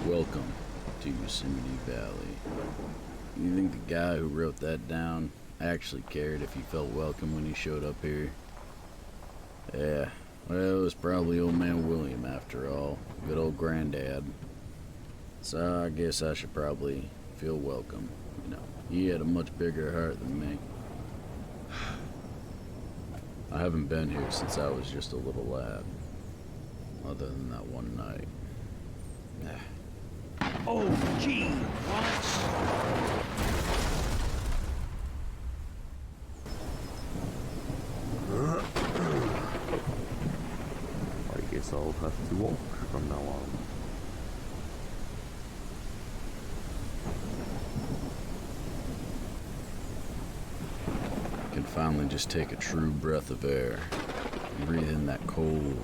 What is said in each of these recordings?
Welcome to Yosemite Valley. You think the guy who wrote that down actually cared if he felt welcome when he showed up here? Yeah, well, it was probably old man William after all. Good old granddad. So I guess I should probably feel welcome. You know, he had a much bigger heart than me. I haven't been here since I was just a little lad. Other than that one night. Oh, gee, what? I guess I'll have to walk from now on. I can finally just take a true breath of air and breathe in that cold,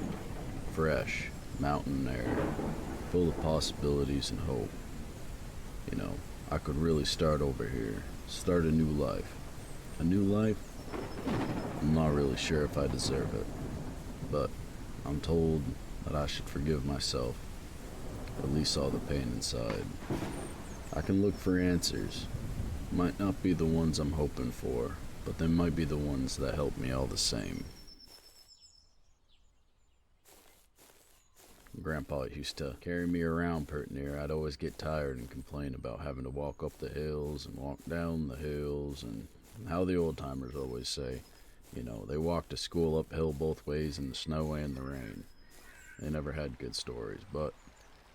fresh mountain air, full of possibilities and hope. You know, I could really start over here, start a new life. A new life? I'm not really sure if I deserve it, but I'm told that I should forgive myself, release all the pain inside. I can look for answers. Might not be the ones I'm hoping for, but they might be the ones that help me all the same. Grandpa used to carry me around pert near. I'd always get tired and complain about having to walk up the hills and walk down the hills, and how the old timers always say, you know, they walked to school uphill both ways in the snow and the rain. They never had good stories, but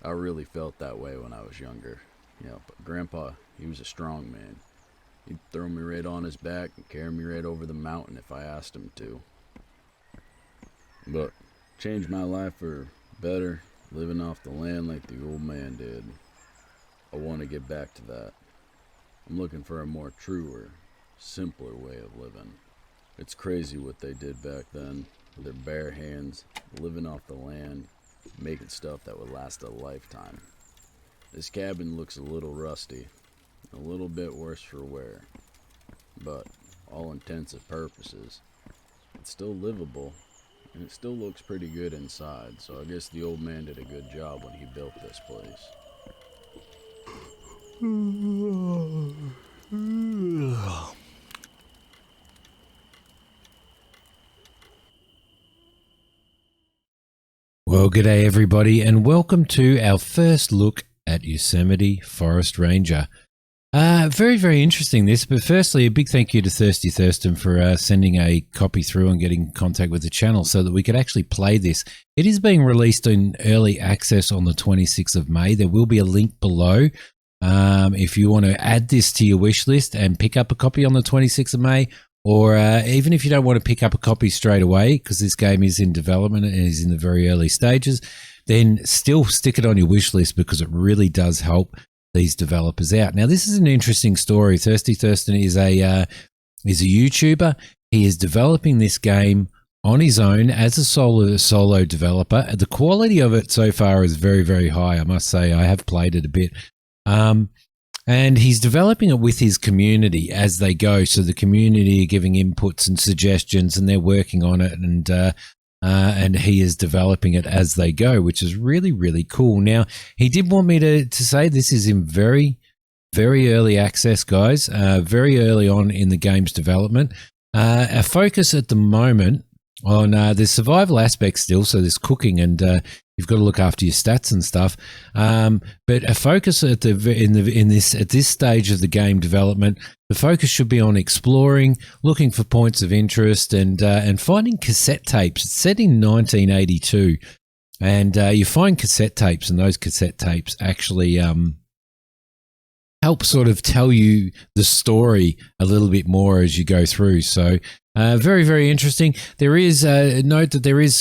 I really felt that way when I was younger. You know, but Grandpa, he was a strong man. He'd throw me right on his back and carry me right over the mountain if I asked him to. But changed my life for better, living off the land like the old man did. I want to get back to that. I'm looking for a more truer, simpler way of living. It's crazy what they did back then, with their bare hands, living off the land, making stuff that would last a lifetime. This cabin looks a little rusty, a little bit worse for wear, but all intents and purposes, it's still livable. And it still looks pretty good inside, so I guess the old man did a good job when he built this place. Well, g'day everybody, and welcome to our first look at Yosemite Forest Ranger. Very, very interesting this, but firstly, a big thank you to Thirsty Thurston for sending a copy through and getting in contact with the channel so that we could actually play this. It is being released in early access on the 26th of May. There will be a link below if you want to add this to your wish list and pick up a copy on the 26th of May, or even if you don't want to pick up a copy straight away because this game is in development and is in the very early stages, then still stick it on your wish list because it really does help these developers out. Now, this is an interesting story. Thirsty Thurston is a YouTuber. He is developing this game on his own as a solo developer. The quality of it so far is very, very high. I must say, I have played it a bit. And he's developing it with his community as they go. So the community are giving inputs and suggestions, and they're working on it, and he is developing it as they go, which is really, really cool. Now, he did want me to say this is in very, very early access, guys, very early on in the game's development. Our focus at the moment on the survival aspect still, so there's cooking and you've got to look after your stats and stuff. But a focus at this stage of the game development, the focus should be on exploring, looking for points of interest, and finding cassette tapes. It's set in 1982, and you find cassette tapes, and those cassette tapes actually help sort of tell you the story a little bit more as you go through. So very, very interesting. There is note that there is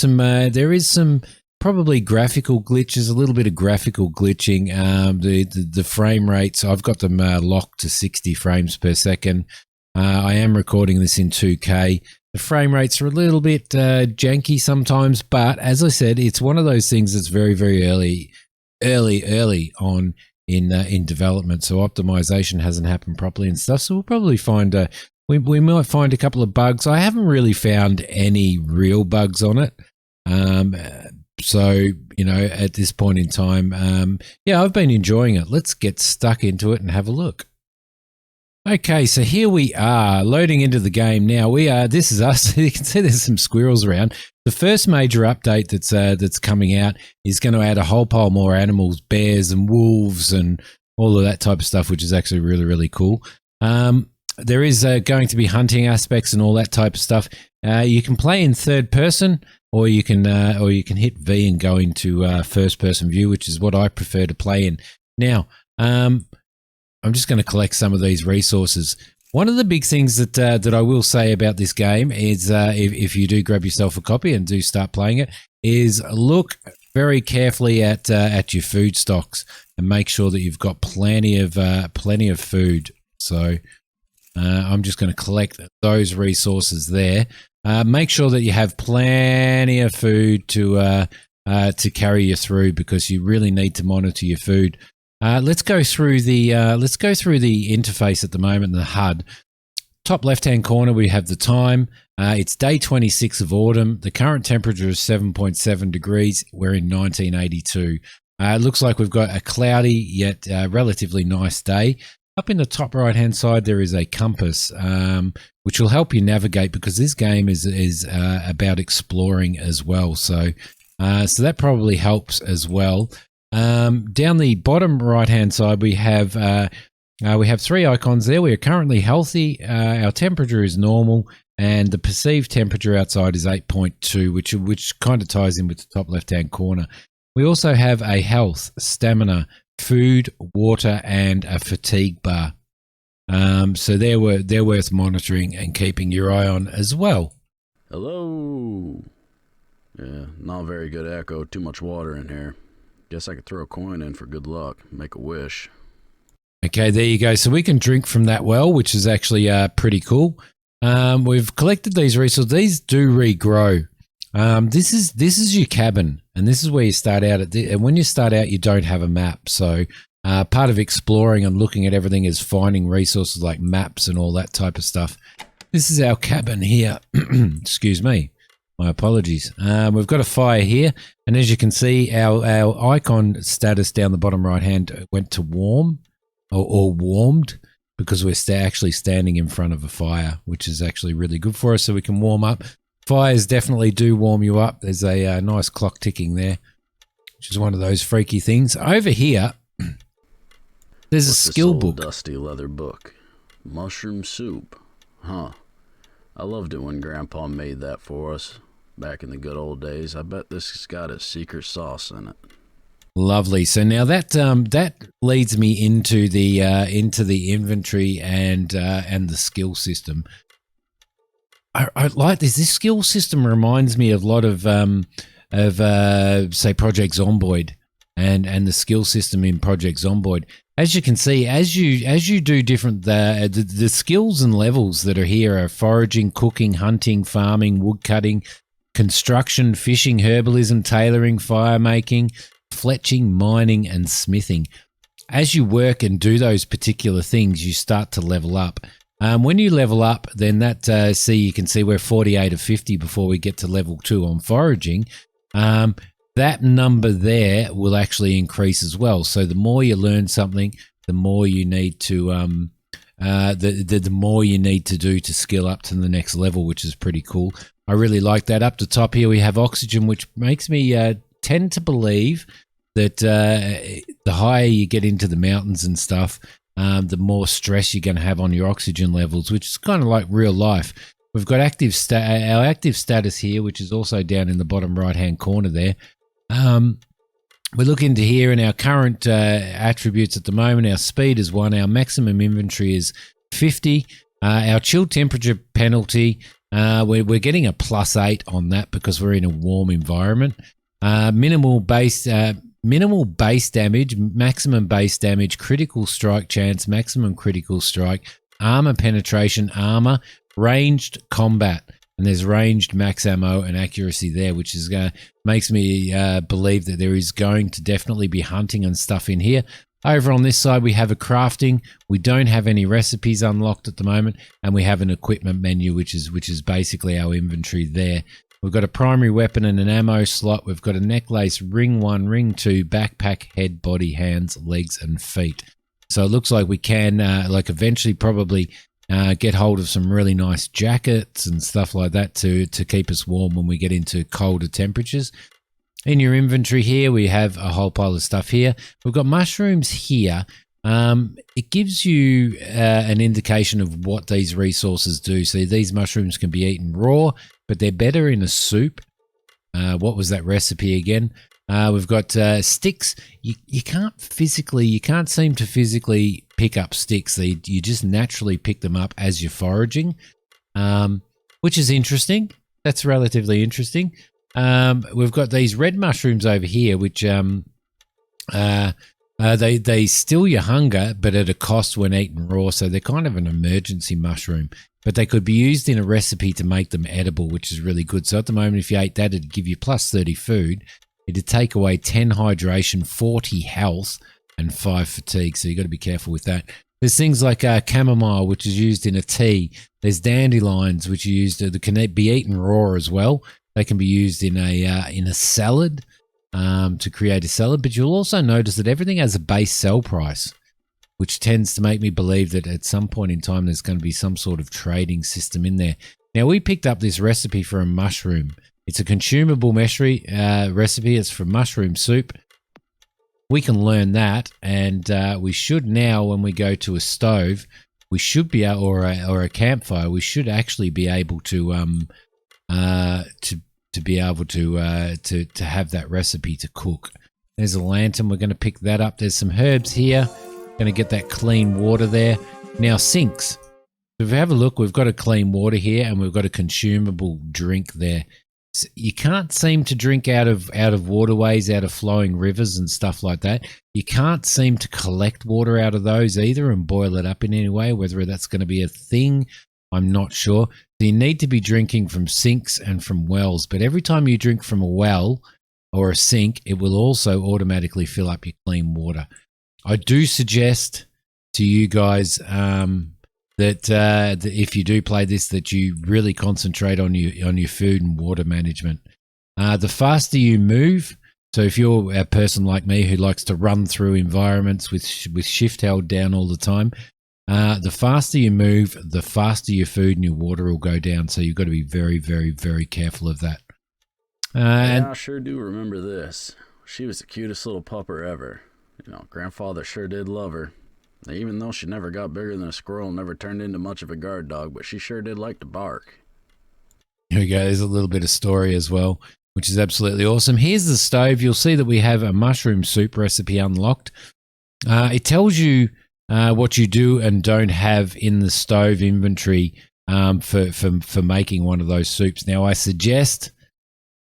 some probably graphical glitches, a little bit of graphical glitching. The frame rates, I've got them locked to 60 frames per second. I am recording this in 2K. The frame rates are a little bit janky sometimes, but as I said, it's one of those things that's very, very early on in development. So optimization hasn't happened properly and stuff. So we'll probably find we might find a couple of bugs. I haven't really found any real bugs on it. So, you know, at this point in time, yeah, I've been enjoying it. Let's get stuck into it and have a look. Okay, so here we are loading into the game now. This is us. You can see there's some squirrels around. The first major update that's coming out is going to add a whole pile more animals, bears and wolves and all of that type of stuff, which is actually really, really cool. There is going to be hunting aspects and all that type of stuff. You can play in third person, or you can hit V and go into first person view, which is what I prefer to play in. Now, I'm just going to collect some of these resources. One of the big things that I will say about this game is, if you do grab yourself a copy and do start playing it, is look very carefully at your food stocks and make sure that you've got plenty of food. So I'm just going to collect those resources there. Make sure that you have plenty of food to carry you through, because you really need to monitor your food. Let's go through the interface at the moment, the HUD. Top left-hand corner, we have the time. It's day 26 of autumn. The current temperature is 7.7 degrees. We're in 1982. It looks like we've got a cloudy yet relatively nice day. Up in the top right-hand side, there is a compass, which will help you navigate, because this game is about exploring as well. So that probably helps as well. Down the bottom right-hand side, we have three icons there. We are currently healthy. Our temperature is normal, and the perceived temperature outside is 8.2, which kind of ties in with the top left-hand corner. We also have a health, stamina, food, water, and a fatigue bar. So they're worth monitoring and keeping your eye on as well. Hello. Yeah, not very good echo. Too much water in here. Guess I could throw a coin in for good luck. Make a wish. Okay, there you go. So we can drink from that well, which is actually pretty cool. We've collected these resources. These do regrow. This is your cabin, and this is where you start out. And when you start out, you don't have a map. So part of exploring and looking at everything is finding resources like maps and all that type of stuff. This is our cabin here. Excuse me. My apologies. We've got a fire here, and as you can see, our icon status down the bottom right hand went to warm or warmed, because we're actually standing in front of a fire, which is actually really good for us, so we can warm up. Fires definitely do warm you up. There's a nice clock ticking there, which is one of those freaky things. Over here, there's a skill book. Dusty leather book. Mushroom soup. Huh. I loved it when Grandpa made that for us. Back in the good old days. I bet this has got a secret sauce in it. Lovely. So now that leads me into the inventory and the skill system. I like this. This skill system reminds me of a lot of say Project Zomboid and the skill system in Project Zomboid. As you can see, as you do different the skills and levels that are here are foraging, cooking, hunting, farming, wood cutting, construction, fishing, herbalism, tailoring, fire making, fletching, mining, and smithing. As you work and do those particular things, you start to level up. When you level up, then you can see we're 48 of 50 before we get to level 2 on foraging. That number there will actually increase as well. So the more you learn something, the more you need to the more you need to do to skill up to the next level, which is pretty cool. I really like that. Up the top here, we have oxygen, which makes me tend to believe that the higher you get into the mountains and stuff, the more stress you're going to have on your oxygen levels, which is kind of like real life. We've got our active status here, which is also down in the bottom right-hand corner there. We look into here, and our current attributes at the moment, our speed is 1, our maximum inventory is 50, our chill temperature penalty, we're getting a +8 on that because we're in a warm environment. Minimal base damage, maximum base damage, critical strike chance, maximum critical strike, armor penetration, armor, ranged combat, and there's ranged max ammo and accuracy there, which is makes me believe that there is going to definitely be hunting and stuff in here. Over on this side, we have a crafting. We don't have any recipes unlocked at the moment, and we have an equipment menu, which is basically our inventory there. We've got a primary weapon and an ammo slot. We've got a necklace, ring 1, ring 2, backpack, head, body, hands, legs, and feet. So it looks like we can, like, eventually probably get hold of some really nice jackets and stuff like that to keep us warm when we get into colder temperatures. In your inventory here, we have a whole pile of stuff here. We've got mushrooms here. It gives you an indication of what these resources do. So these mushrooms can be eaten raw, but they're better in a soup. What was that recipe again? We've got sticks. You can't seem to physically pick up sticks. You just naturally pick them up as you're foraging, which is interesting. That's relatively interesting. We've got these red mushrooms over here, which they still your hunger, but at a cost when eaten raw. So they're kind of an emergency mushroom, but they could be used in a recipe to make them edible, which is really good. So at the moment, if you ate that, it'd give you plus 30 food. It'd take away 10 hydration, 40 health, and 5 fatigue. So you've got to be careful with that. There's things like chamomile, which is used in a tea. There's dandelions, which are used that can be eaten raw as well. They can be used in a salad to create a salad. But you'll also notice that everything has a base sell price, which tends to make me believe that at some point in time there's going to be some sort of trading system in there. Now, we picked up this recipe for a mushroom. It's a consumable recipe. It's for mushroom soup. We can learn that, and we should now, when we go to a stove, we should be or a campfire. We should actually be able to be able to have that recipe to cook. There's a lantern. We're going to pick that up. There's some herbs here. Going to get that clean water there. Now, sinks. So if we have a look, we've got a clean water here, and we've got a consumable drink there. So you can't seem to drink out of waterways, out of flowing rivers and stuff like that. You can't seem to collect water out of those either and boil it up in any way. Whether that's going to be a thing, I'm not sure. So you need to be drinking from sinks and from wells. But every time you drink from a well or a sink, it will also automatically fill up your clean water. I do suggest to you guys that if you do play this, that you really concentrate on your food and water management. The faster you move, so if you're a person like me who likes to run through environments with shift held down all the time, the faster you move, the faster your food and your water will go down. So you've got to be very, very, very careful of that. Yeah, I sure do remember this. She was the cutest little pupper ever. You know, grandfather sure did love her. Even though she never got bigger than a squirrel and never turned into much of a guard dog, but she sure did like to bark. Here we go. There's a little bit of story as well, which is absolutely awesome. Here's the stove. You'll see that we have a mushroom soup recipe unlocked. It tells you what you do and don't have in the stove inventory for making one of those soups. Now, I suggest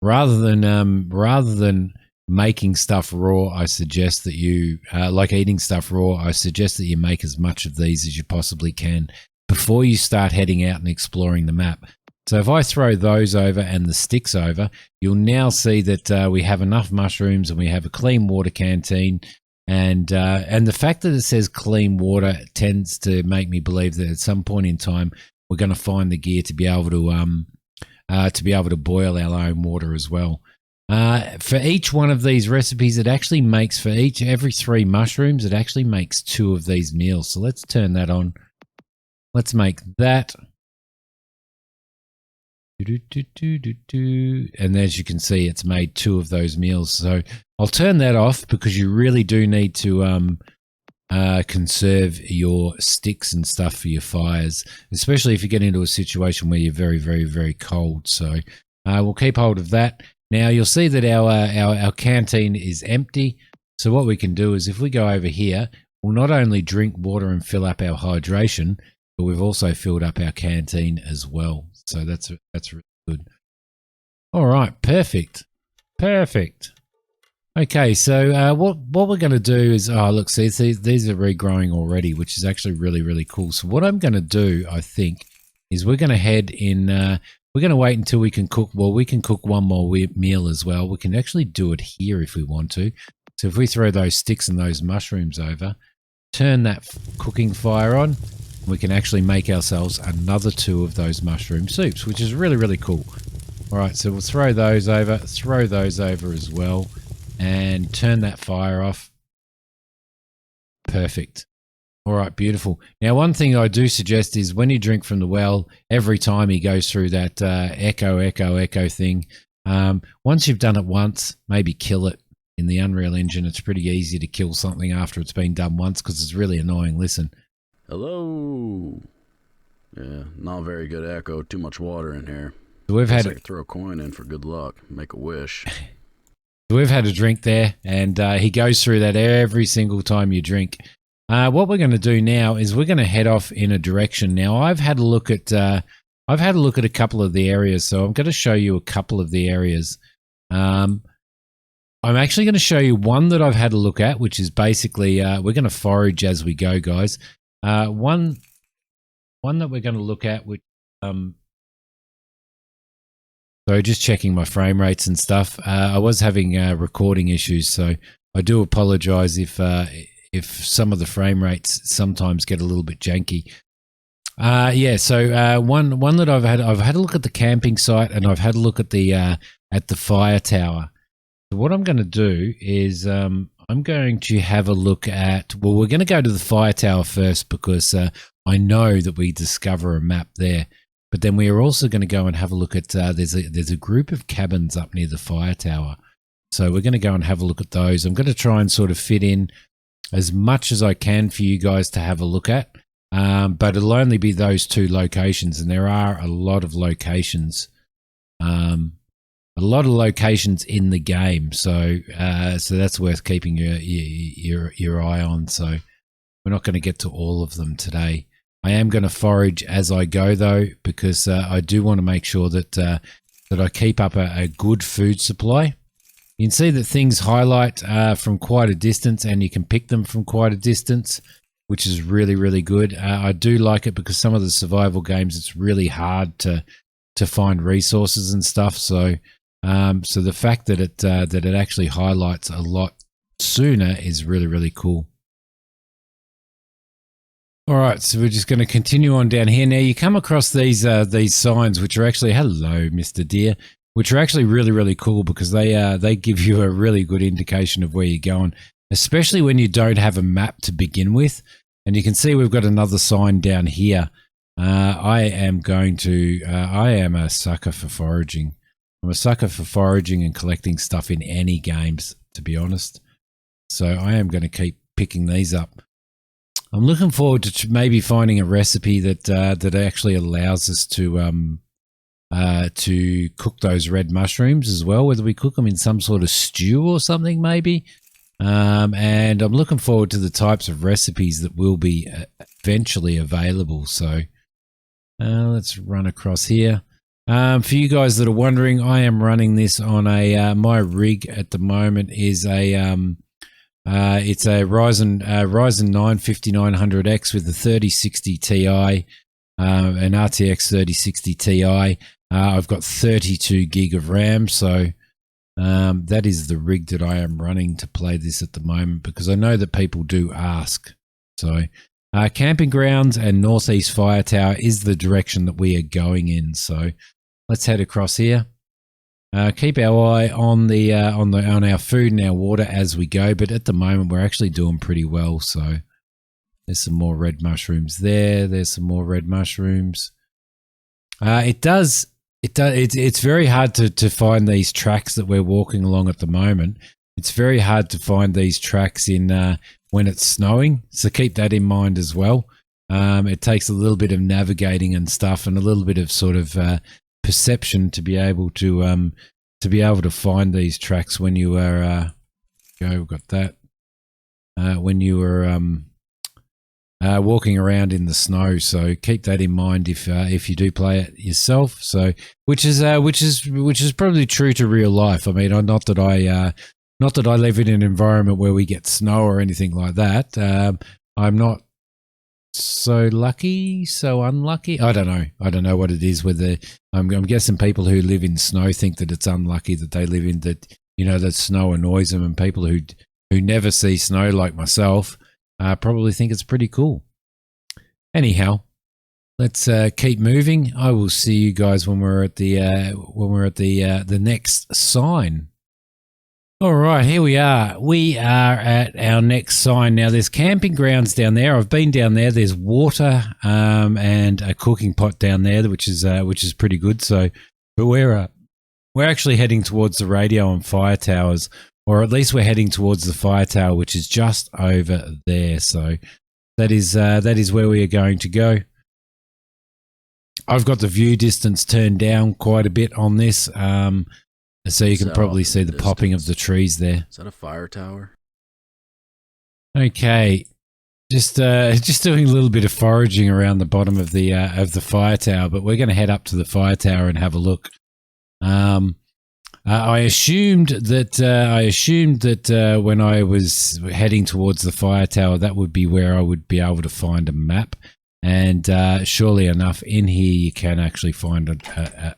rather than making stuff raw, I suggest that you like eating stuff raw. I suggest that you make as much of these as you possibly can before you start heading out and exploring the map. So if I throw those over and the sticks over, you'll now see that we have enough mushrooms and we have a clean water canteen. And the fact that it says clean water tends to make me believe that at some point in time we're going to find the gear to be able to boil our own water as well. For each one of these recipes, it actually makes for every 3 mushrooms, it actually makes 2 of these meals. So let's turn that on. Let's make that. And as you can see, it's made 2 of those meals. So I'll turn that off because you really do need to conserve your sticks and stuff for your fires, especially if you get into a situation where you're very, very, very cold. So we'll keep hold of that. Now you'll see that our canteen is empty. So what we can do is if we go over here, we'll not only drink water and fill up our hydration, but we've also filled up our canteen as well. So that's really good. All right, perfect. Okay, so what we're going to do is, look, see, these are regrowing already, which is actually really, really cool. So what I'm going to do, I think, is we're going to head in, we're going to wait until we can cook. Well, we can cook one more meal as well. We can actually do it here if we want to. So if we throw those sticks and those mushrooms over, turn that cooking fire on, we can actually make ourselves another 2 of those mushroom soups, which is really, really cool. All right, so we'll throw those over as well, and turn that fire off. Perfect. All right, beautiful. Now, one thing I do suggest is when you drink from the well, every time he goes through that echo thing, once you've done it once, maybe kill it. In the Unreal Engine, it's pretty easy to kill something after it's been done once because it's really annoying. Listen. Hello. Yeah, not very good echo. Too much water in here. So we've had to throw a coin in for good luck. Make a wish. We've had a drink there, and he goes through that every single time you drink. What we're going to do now is we're going to head off in a direction. Now, I've had a look at a couple of the areas, so I'm going to show you a couple of the areas. I'm actually going to show you one that I've had a look at, which is basically we're going to forage as we go, guys. One that we're going to look at, which so just checking my frame rates and stuff. I was having recording issues, so I do apologize if some of the frame rates sometimes get a little bit janky. So one that I've had a look at the camping site, and I've had a look at the fire tower. So what I'm going to do is I'm going to have a look at, well, we're going to go to the fire tower first because I know that we discover a map there. But then we are also going to go and have a look at, there's a group of cabins up near the fire tower. So we're going to go and have a look at those. I'm going to try and sort of fit in as much as I can for you guys to have a look at. But it'll only be those two locations, and there are a lot of locations. A lot of locations in the game, so that's worth keeping your eye on. So we're not going to get to all of them today. I am going to forage as I go, though, because I do want to make sure that I keep up a good food supply. You can see that things highlight from quite a distance, and you can pick them from quite a distance, which is really, really good. I do like it because some of the survival games, it's really hard to find resources and stuff. So the fact that it actually highlights a lot sooner is really, really cool. All right, so we're just going to continue on down here. Now you come across these signs, which are actually, hello, Mr. Deer, which are actually really, really cool because they give you a really good indication of where you're going, especially when you don't have a map to begin with. And you can see we've got another sign down here. I am a sucker for foraging. I'm a sucker for foraging and collecting stuff in any games, to be honest. So I am going to keep picking these up. I'm looking forward to maybe finding a recipe that actually allows us to cook those red mushrooms as well, whether we cook them in some sort of stew or something maybe. And I'm looking forward to the types of recipes that will be eventually available. So let's run across here. For you guys that are wondering, I am running this on my rig at the moment is it's a Ryzen 9 5900X with a 3060 Ti, an RTX 3060 Ti. I've got 32 gig of RAM, so that is the rig that I am running to play this at the moment because I know that people do ask. So camping grounds and Northeast Fire Tower is the direction that we are going in. So let's head across here. Keep our eye on on our food and our water as we go, but at the moment we're actually doing pretty well. So there's some more red mushrooms there. There's some more red mushrooms. It's very hard to find these tracks that we're walking along at the moment. It's very hard to find these tracks in when it's snowing, so keep that in mind as well. It takes a little bit of navigating and stuff, and a little bit of sort of perception to be able to find these tracks when you are we've got that when you are walking around in the snow. So keep that in mind if you do play it yourself. So which is probably true to real life. I mean, not that I live in an environment where we get snow or anything like that. I'm not so lucky, so unlucky. I don't know what it is. Whether I'm guessing people who live in snow think that it's unlucky that they live in that. That snow annoys them, and people who never see snow like myself probably think it's pretty cool. Anyhow, let's keep moving. I will see you guys when we're at the the next sign. All right, here we are. We are at our next sign. Now, there's camping grounds down there. I've been down there. There's water and a cooking pot down there, which is pretty good. So, but we're actually heading towards the radio and fire towers, or at least we're heading towards the fire tower, which is just over there. So that is where we are going to go. I've got the view distance turned down quite a bit on this. So you can probably see the popping of the trees there. Is that a fire tower? Okay, just doing a little bit of foraging around the bottom of the fire tower, but we're going to head up to the fire tower and have a look. I assumed that when I was heading towards the fire tower, that would be where I would be able to find a map. And surely enough, in here you can actually find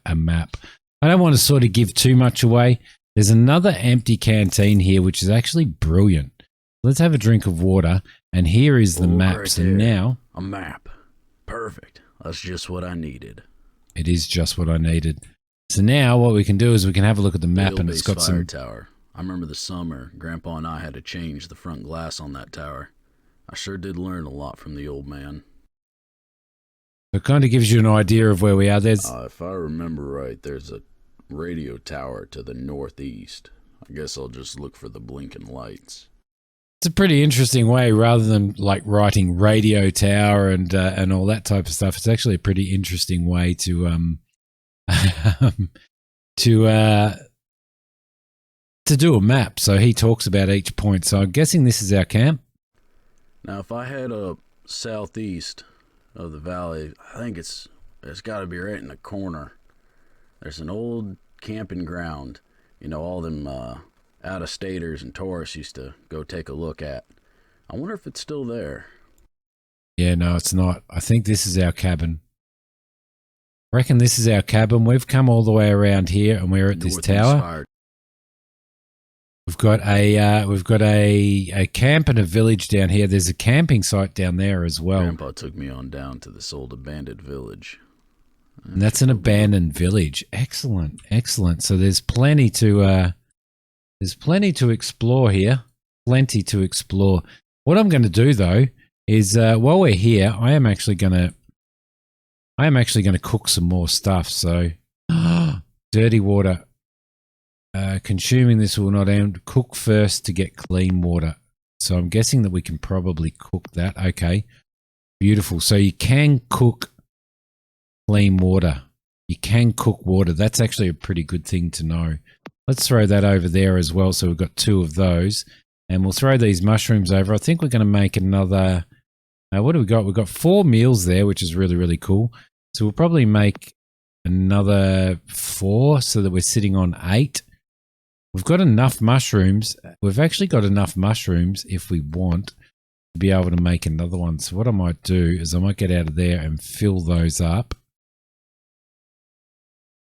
a map. I don't want to sort of give too much away. There's another empty canteen here, which is actually brilliant. Let's have a drink of water, and here is the map. Right so there. now, a map. Perfect. That's just what I needed. It is just what I needed. So now what we can do is we can have a look at the map, and it's got fire some tower. I remember the summer Grandpa and I had to change the front glass on that tower. I sure did learn a lot from the old man. It kind of gives you an idea of where we are. There's If I remember right, there's a radio tower to the northeast. I guess I'll just look for the blinking lights. It's a pretty interesting way, rather than like writing radio tower and all that type of stuff. It's actually a pretty interesting way to to do a map. So he talks about each point. So I'm guessing this is our camp. Now, if I head up southeast of the valley, I think it's got to be right in the corner. There's an old camping ground. You know, all them out-of-staters and tourists used to go take a look at. I wonder if it's still there. Yeah, no, it's not. I think this is our cabin. I reckon this is our cabin. We've come all the way around here, and we're at this tower. We've got a camp and a village down here. There's a camping site down there as well. Grandpa took me on down to this old abandoned village. And that's an abandoned village. Excellent, excellent. So there's plenty to explore here. Plenty to explore. What I'm going to do though is while we're here, I am actually going to cook some more stuff. So dirty water. Consuming this will not end. Cook first to get clean water. So I'm guessing that we can probably cook that. Okay, beautiful. So you can cook clean water. You can cook water. That's actually a pretty good thing to know. Let's throw that over there as well. So we've got 2 of those. And we'll throw these mushrooms over. I think we're going to make another... what do we got? We've got 4 meals there, which is really, really cool. So we'll probably make another 4 so that we're sitting on 8. We've got enough mushrooms. We've actually got enough mushrooms if we want to be able to make another one. So what I might do is I might get out of there and fill those up.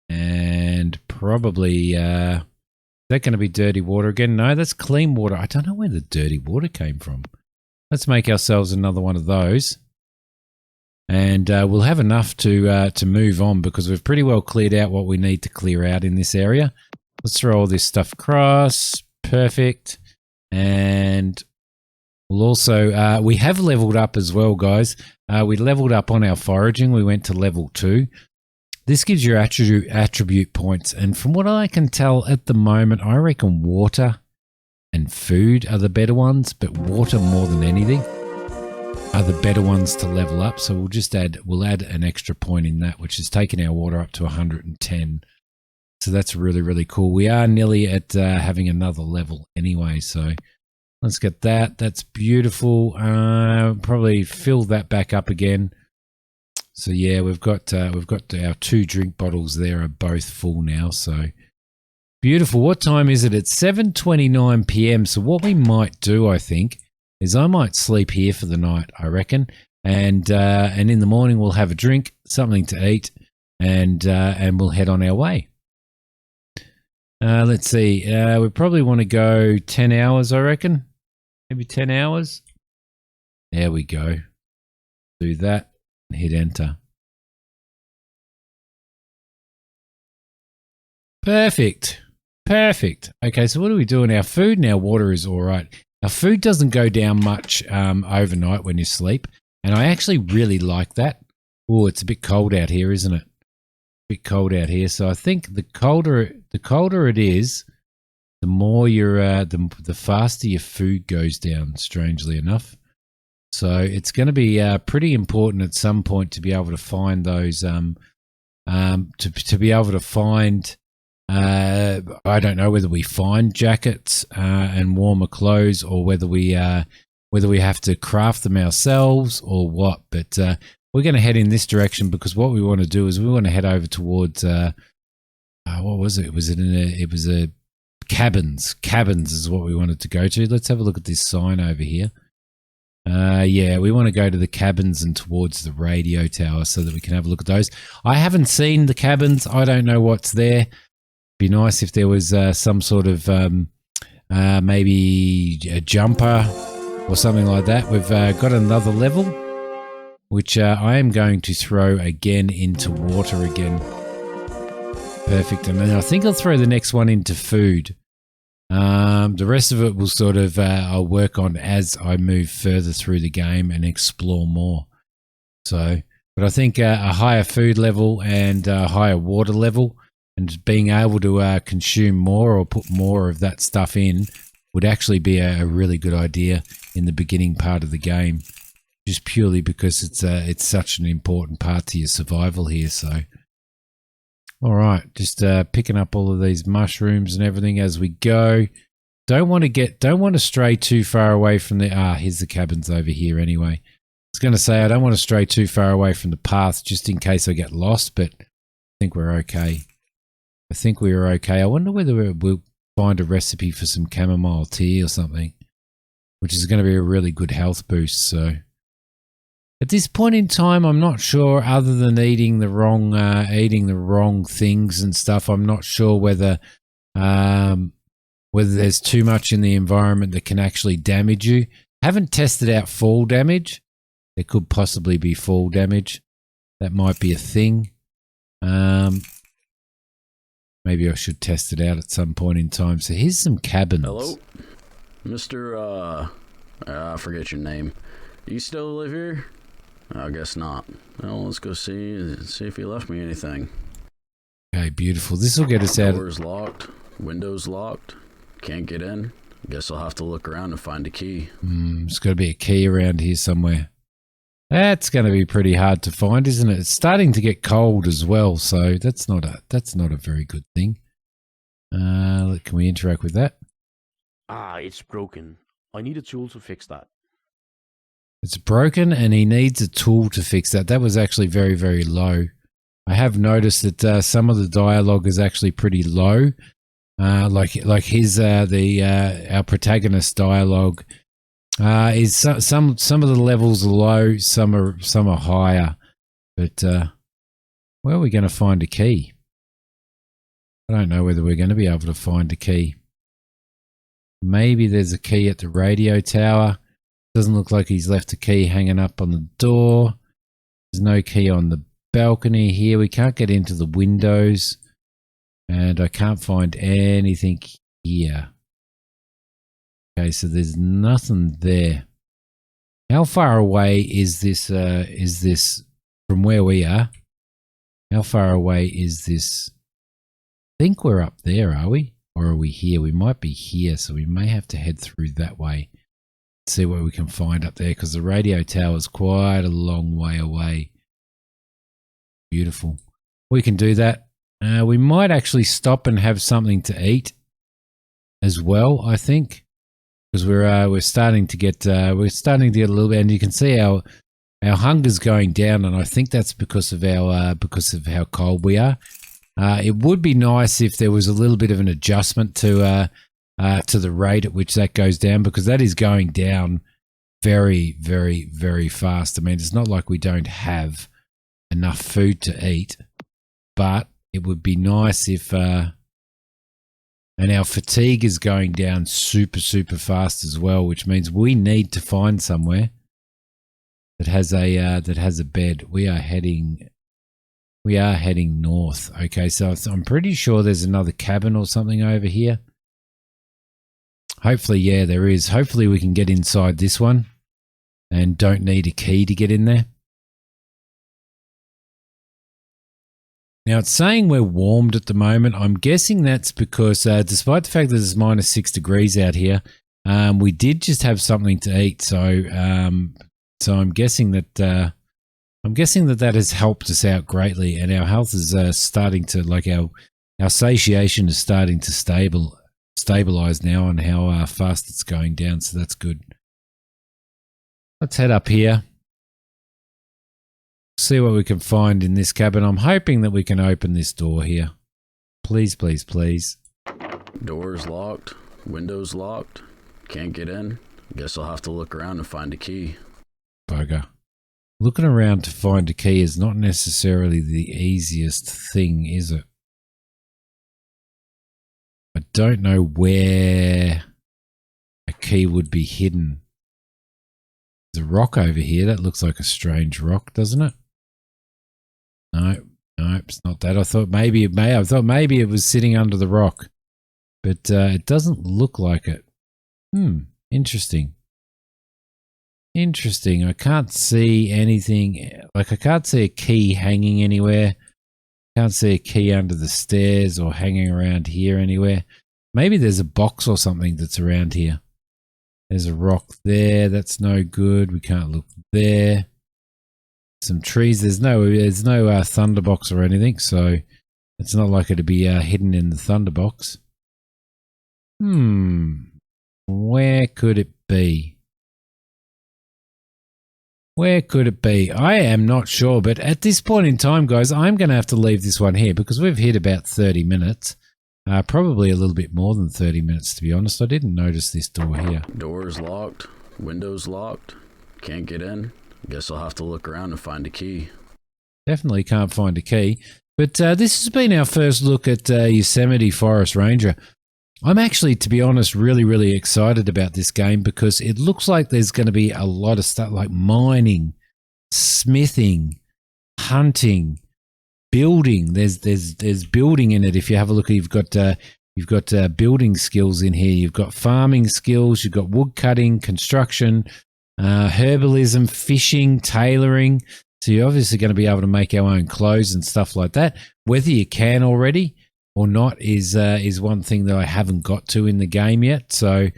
And probably, is that going to be dirty water again? No, that's clean water. I don't know where the dirty water came from. Let's make ourselves another one of those. And we'll have enough to move on because we've pretty well cleared out what we need to clear out in this area. Let's throw all this stuff across. Perfect. And we'll also, we have leveled up as well, guys. We leveled up on our foraging. We went to level 2. This gives you attribute points. And from what I can tell at the moment, I reckon water and food are the better ones, but water more than anything are the better ones to level up. So we'll add an extra point in that, which is taking our water up to 110. So that's really, really cool. We are nearly at having another level anyway. So let's get that. That's beautiful. Probably fill that back up again. So yeah, we've got our 2 drink bottles there are both full now. So beautiful. What time is it? It's 7:29 p.m. So what we might do, I think, is I might sleep here for the night, I reckon. And in the morning we'll have a drink, something to eat, and we'll head on our way. Let's see. We probably want to go 10 hours, I reckon. Maybe 10 hours. There we go. Do that and hit enter. Perfect. Perfect. Okay, so what are we doing? Our food and our water is all right. Our food doesn't go down much overnight when you sleep, and I actually really like that. Oh, it's a bit cold out here, isn't it? A bit cold out here. So I think the colder it is, the more the faster your food goes down, strangely enough. So it's going to be pretty important at some point to be able to find those to be able to find I don't know whether we find jackets and warmer clothes, or whether we have to craft them ourselves or what. But we're going to head in this direction, because what we want to do is we want to head over towards what was it? It was a cabins. Cabins is what we wanted to go to. Let's have a look at this sign over here. Yeah, we want to go to the cabins and towards the radio tower so that we can have a look at those. I haven't seen the cabins. I don't know what's there. Be nice if there was some sort of maybe a jumper or something like that. We've got another level, which I am going to throw again into water again. Perfect. And then I think I'll throw the next one into food. The rest of it will sort of I'll work on as I move further through the game and explore more. So, but I think a higher food level and a higher water level, and being able to consume more or put more of that stuff in, would actually be a really good idea in the beginning part of the game, just purely because it's such an important part to your survival here. So, all right, just picking up all of these mushrooms and everything as we go. Don't want to stray too far away from the here's the cabins over here anyway. I was going to say I don't want to stray too far away from the path just in case I get lost, but I think we're okay. I wonder whether we'll find a recipe for some chamomile tea or something, which is going to be a really good health boost. So at this point in time, I'm not sure, other than eating the wrong things and stuff, I'm not sure whether there's too much in the environment that can actually damage you. Haven't tested out fall damage. There could possibly be fall damage. That might be a thing. Maybe I should test it out at some point in time. So here's some cabins. Hello? Mr. I forget your name. You still live here? I guess not. Well, let's go see if you left me anything. Okay, beautiful. This will get us out. Doors locked. Windows locked. Can't get in. Guess I'll have to look around and find a key. There's got to be a key around here somewhere. That's going to be pretty hard to find, isn't it? It's starting to get cold as well, so that's not a very good thing. Can we interact with that? It's broken. I need a tool to fix that. It's broken, and he needs a tool to fix that. That was actually very, very low. I have noticed that some of the dialogue is actually pretty low. Like his our protagonist dialogue. Is some of the levels are low, some are higher, but where are we going to find a key? I don't know whether we're going to be able to find a key. Maybe there's a key at the radio tower. Doesn't look like he's left a key hanging up on the door. There's no key on the balcony here. We can't get into the windows, and I can't find anything here. Okay, so there's nothing there. How far away is this from where we are? How far away is this? I think we're up there, are we? Or are we here? We might be here, so we may have to head through that way. See what we can find up there, because the radio tower is quite a long way away. Beautiful. We can do that. We might actually stop and have something to eat as well, I think. Because we're starting to get a little bit, and you can see our hunger's going down, and I think that's because of how cold we are. It would be nice if there was a little bit of an adjustment to the rate at which that goes down, because that is going down very, very, very fast. I mean, it's not like we don't have enough food to eat, but it would be nice if. And our fatigue is going down super, super fast as well, which means we need to find somewhere that has a bed. We are heading We are heading north. Okay, so I'm pretty sure there's another cabin or something over here. Hopefully, yeah, there is. Hopefully we can get inside this one and don't need a key to get in there. Now, it's saying we're warmed at the moment. I'm guessing that's because despite the fact that it's -6 degrees out here, we did just have something to eat. So I'm guessing that that has helped us out greatly, and our health is starting to, like, our satiation is starting to stabilize now on how fast it's going down. So that's good. Let's head up here. See what we can find in this cabin. I'm hoping that we can open this door here. Please, please, please. Door's locked. Window's locked. Can't get in. Guess I'll have to look around and find a key. Bugger. Looking around to find a key is not necessarily the easiest thing, is it? I don't know where a key would be hidden. There's a rock over here. That looks like a strange rock, doesn't it? No, it's not that. I thought maybe it was sitting under the rock, but it doesn't look like it. Interesting. Interesting. I can't see anything. Like, I can't see a key hanging anywhere. Can't see a key under the stairs or hanging around here anywhere. Maybe there's a box or something that's around here. There's a rock there. That's no good. We can't look there. Some trees. There's no thunderbox or anything, so it's not likely to be hidden in the thunderbox. Where could it be? Where could it be? I am not sure, but at this point in time, guys, I'm going to have to leave this one here because we've hit about 30 minutes. Probably a little bit more than 30 minutes, to be honest. I didn't notice this door here. Door's locked. Window's locked. Can't get in. Guess I'll have to look around and find a key. Definitely can't find a key. But this has been our first look at Yosemite Forest Ranger. I'm actually, to be honest, really, really excited about this game because it looks like there's going to be a lot of stuff like mining, smithing, hunting, building. There's building in it. If you have a look, you've got building skills in here. You've got farming skills. You've got wood cutting, construction, herbalism, fishing, tailoring. So you're obviously going to be able to make our own clothes and stuff like that. Whether you can already or not is one thing that I haven't got to in the game yet. So,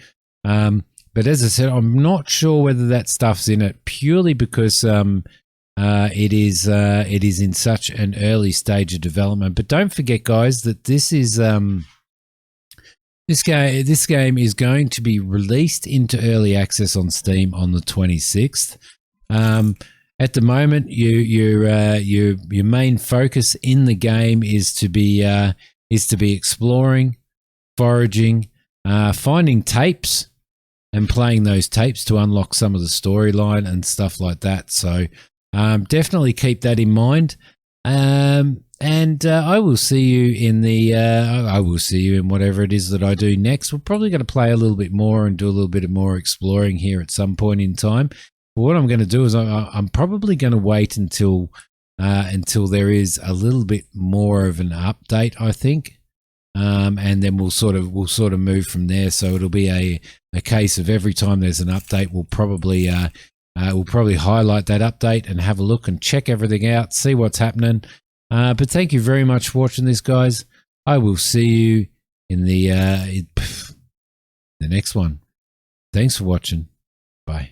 but as I said, I'm not sure whether that stuff's in it purely because it is in such an early stage of development. But don't forget, guys, that this is this game is going to be released into early access on Steam on the 26th. At the moment, your main focus in the game is to be exploring, foraging, finding tapes, and playing those tapes to unlock some of the storyline and stuff like that. So definitely keep that in mind. And I will see you in whatever it is that I do next. We're probably going to play a little bit more and do a little bit more exploring here at some point in time. But what I'm going to do is I'm probably going to wait until there is a little bit more of an update, I think. And then we'll sort of move from there. So it'll be a case of every time there's an update, we'll probably highlight that update and have a look and check everything out, see what's happening. But thank you very much for watching this, guys. I will see you in the next one. Thanks for watching. Bye.